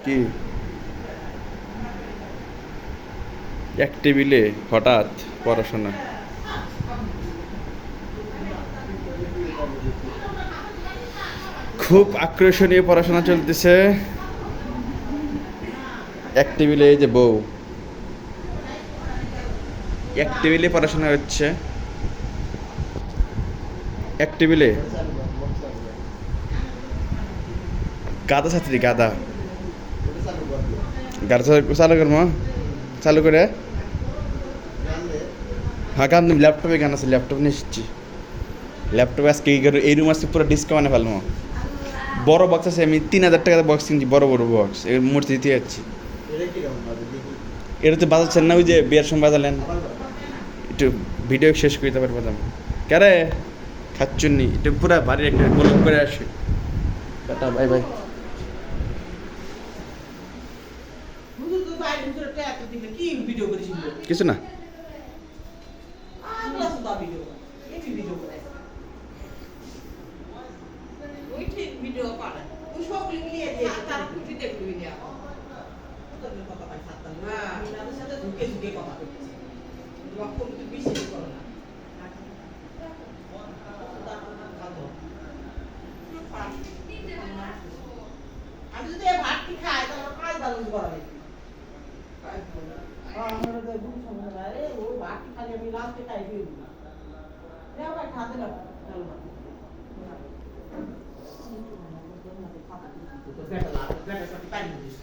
কি এক টেবিলে হঠাৎ পড়াশোনা? খুব আকর্ষণীয় পড়াশোনা চলতেছে। এক টেবিলে এই যে বউ, এক টেবিলে পড়াশোনা হচ্ছে। এক টেবিলে গাদা ছাত্রী, গাদা গাদা চালু করবো, চালু করে। হ্যাঁ গান, ল্যাপটপে গান আছে, ল্যাপটপ নিয়ে এসেছি। ল্যাপটপে আজকে এই রুম আজকে পুরো ডিসকাউন্টে ফেলবো। বড় বক্স আছে, আমি 3,000 টাকার বক্স কিনছি, বড় বড় বক্স, এর মূর্তি দিতে যাচ্ছি। এটা তো বাজাচ্ছেন না, ওই যে বিয়ের সময় বাজালেন। একটু ভিডিও শেষ করে দিতে পারবো। ক্যারে খাচ্ছুন্নি, এটা পুরো বাড়ির একটা গোলক করে আসে। Tata, bye bye. কিছু না। আমি যদি ভাত খাই তাহলে কাজ ভালো করাবে। আমার তো দুই সময় আরে ও ভাত খালি আমি লাস্টে খাই দিই না। রে ভাই খাতে না চলো না। তো বেটা বেটা সব পানি দিস।